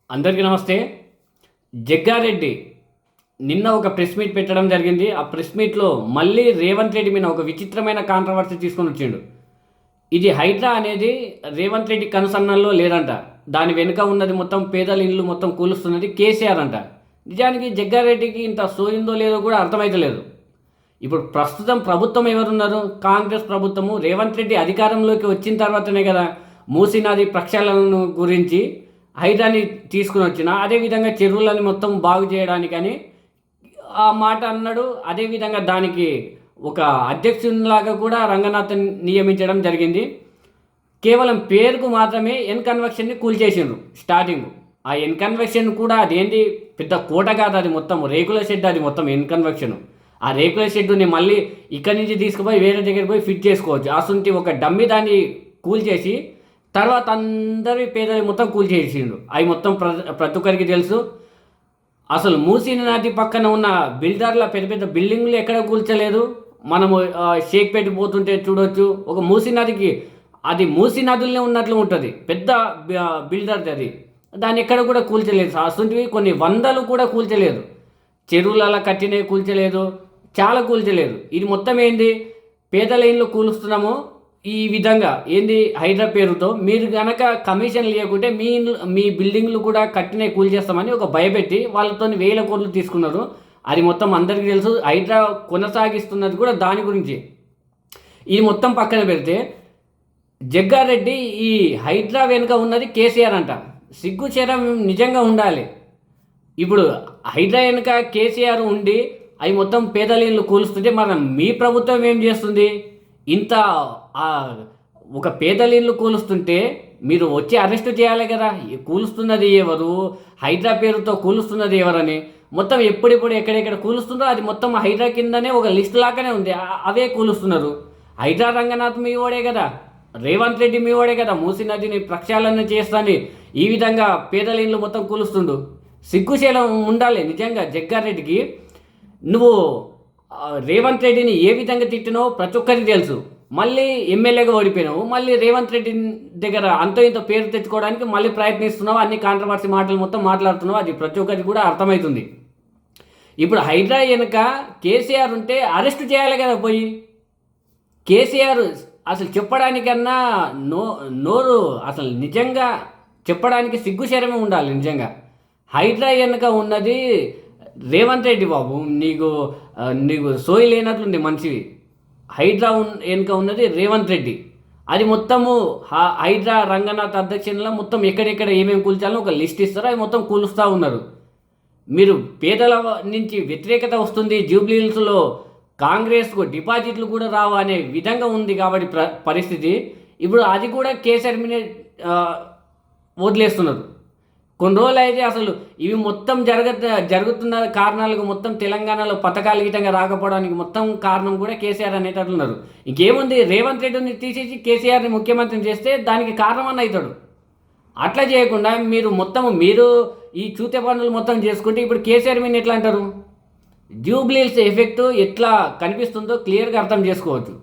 అందరికీ నమస్తే. జగ్గారెడ్డి నిన్న ఒక ప్రెస్ మీట్ పెట్టడం జరిగింది. ఆ ప్రెస్ మీట్‌లో మళ్ళీ రేవంత్ రెడ్డి మీద ఒక విచిత్రమైన కాంట్రవర్సీ తీసుకొని వచ్చిండు. ఇది హైడ్రా అనేది రేవంత్ రెడ్డి కనుసన్నల్లో లేదంట. దాని వెనుక ఉన్నది మొత్తం పేదల ఇల్లు మొత్తం కూలుస్తున్నది కేసీఆర్ అంట. నిజానికి జగ్గారెడ్డికి ఇంత సోయిందో లేదో కూడా అర్థమైతలేదు. ఇప్పుడు ప్రస్తుతం ప్రభుత్వం ఎవరున్నారు? కాంగ్రెస్ ప్రభుత్వము. రేవంత్ రెడ్డి అధికారంలోకి వచ్చిన తర్వాతనే కదా మూసీ నది ప్రక్షాళన గురించి హైడ్రాని తీసుకుని వచ్చిన, అదేవిధంగా చెరువులను మొత్తం బాగు చేయడానికని ఆ మాట అన్నాడు. అదేవిధంగా దానికి ఒక అధ్యక్షునిలాగా కూడా రంగనాథన్ నియమించడం జరిగింది. కేవలం పేరుకు మాత్రమే ఎన్ కన్వెక్షన్ని కూల్చేసిండ్రు స్టార్టింగ్. ఆ ఎన్ కన్వెక్షన్ కూడా అదేంటి పెద్ద కోట కాదు, అది మొత్తం రేకుల షెడ్, అది మొత్తం ఎన్ కన్వెక్షన్. ఆ రేకుల షెడ్ని మళ్ళీ ఇక్కడి నుంచి తీసుకుపోయి వేరే దగ్గరికి పోయి ఫిట్ చేసుకోవచ్చు. అసలు ఒక డమ్మి దాన్ని కూల్చేసి తర్వాత అందరి పేదలు మొత్తం కూల్చేసిండు. అవి మొత్తం ప్రతి ఒక్కరికి తెలుసు. అసలు మూసీ నది పక్కన ఉన్న బిల్డర్ల పెద్ద పెద్ద బిల్డింగ్లు ఎక్కడ కూల్చలేదు. మనము షేక్పేట పోతుంటే చూడొచ్చు, ఒక మూసీ నదికి అది మూసీ నదులనే ఉన్నట్లు ఉంటుంది, పెద్ద బిల్డర్ది అది. దాన్ని ఎక్కడ కూడా కూల్చలేదు. అసలు కొన్ని వందలు కూడా కూల్చలేదు. చెరువులలో కట్టినవి కూల్చలేదు, చాలా కూల్చలేదు. ఇది మొత్తం ఏంది, పేదల ఇళ్ళు కూలుస్తున్నాము ఈ విధంగా ఏంది హైడ్రా పేరుతో. మీరు కనుక కమిషన్ లేకుంటే మీ బిల్డింగ్లు కూడా కట్టినే కూల్ చేస్తామని ఒక భయపెట్టి వాళ్ళతో 1000 కోట్లు తీసుకున్నారు. అది మొత్తం అందరికీ తెలుసు. హైడ్రా కొనసాగిస్తున్నది కూడా దాని గురించి. ఇది మొత్తం పక్కన పెడితే జగ్గారెడ్డి ఈ హైడ్రా వెనుక ఉన్నది కేసీఆర్ అంట. సిగ్గుచేరం నిజంగా ఉండాలి. ఇప్పుడు హైడ్రా వెనుక కేసీఆర్ ఉండి అవి మొత్తం పేదల ఇళ్ళు కూలుస్తుంటే మనం మీ ప్రభుత్వం ఏం చేస్తుంది? ఇంత ఒక పేదల ఇల్లు కూలుస్తుంటే మీరు వచ్చి అరెస్ట్ చేయాలి కదా. కూలుస్తున్నది ఎవరు, హైడ్రా పేరుతో కూలుస్తున్నది ఎవరని మొత్తం ఎప్పుడెప్పుడు ఎక్కడెక్కడ కూలుస్తుందో అది మొత్తం హైడ్రా కిందనే ఒక లిస్ట్ లాగానే ఉంది. అవే కూలుస్తున్నారు. హైడ్రా రంగనాథ్ మీ ఓడే కదా, రేవంత్ రెడ్డి మీ ఓడే కదా, మూసీ నదిని ప్రక్షాళన చేస్తాని ఈ విధంగా పేదల ఇల్లు మొత్తం కూలుస్తుండు. సిగ్గుశీలం ఉండాలి నిజంగా జగ్గారెడ్డికి. నువ్వు రేవంత్ రెడ్డిని ఏ విధంగా తిట్టినావో ప్రతి ఒక్కరికి తెలుసు. మళ్ళీ ఎమ్మెల్యేగా ఓడిపోయినావు, మళ్ళీ రేవంత్ రెడ్డి దగ్గర అంత ఇంత పేరు తెచ్చుకోవడానికి మళ్ళీ ప్రయత్నిస్తున్నావు. అన్ని కాంట్రవర్సీ మాటలు మొత్తం మాట్లాడుతున్నావు. అది ప్రతి ఒక్కరికి కూడా అర్థమవుతుంది. ఇప్పుడు హైడ్రా వెనుక కేసీఆర్ ఉంటే అరెస్ట్ చేయాలి కదా పోయి. కేసీఆర్ అసలు చెప్పడానికన్నా నోరు అసలు నిజంగా చెప్పడానికి సిగ్గుశరమే ఉండాలి నిజంగా. హైడ్రా వెనుక ఉన్నది రేవంత్ రెడ్డి బాబు. నీకు సోయి లేనట్లుంది మనిషివి. హైడ్రా వెనుక ఉన్నది రేవంత్ రెడ్డి. అది మొత్తము హైడ్రా రంగనాథ్ అధ్యక్షునిలో మొత్తం ఎక్కడెక్కడ ఏమేమి కూల్చాలో ఒక లిస్ట్ ఇస్తారో అవి మొత్తం కూలుస్తూ ఉన్నారు. మీరు పేదల నుంచి వ్యతిరేకత వస్తుంది, జూబ్లీహిల్స్లో కాంగ్రెస్కు డిపాజిట్లు కూడా రావు అనే విధంగా ఉంది కాబట్టి పరిస్థితి. ఇప్పుడు అది కూడా కేసీఆర్ మీద వదిలేస్తున్నారు. కొన్ని రోజులు అయితే అసలు ఇవి మొత్తం జరుగుతున్న కారణాలకు మొత్తం తెలంగాణలో పథకాలు గీతంగా రాకపోవడానికి మొత్తం కారణం కూడా కేసీఆర్ అనేటట్లున్నారు. ఇంకేముంది, రేవంత్ రెడ్డిని తీసేసి కేసీఆర్ని ముఖ్యమంత్రిని చేస్తే దానికి కారణం అన్న అవుతాడు. అట్లా చేయకుండా మీరు ఈ చూతే పనులు మొత్తం చేసుకుంటే ఇప్పుడు కేసీఆర్ మీద ఎట్లా అంటారు? జూబ్లీహిల్స్ ఎఫెక్ట్ ఎట్లా కనిపిస్తుందో క్లియర్గా అర్థం చేసుకోవచ్చు.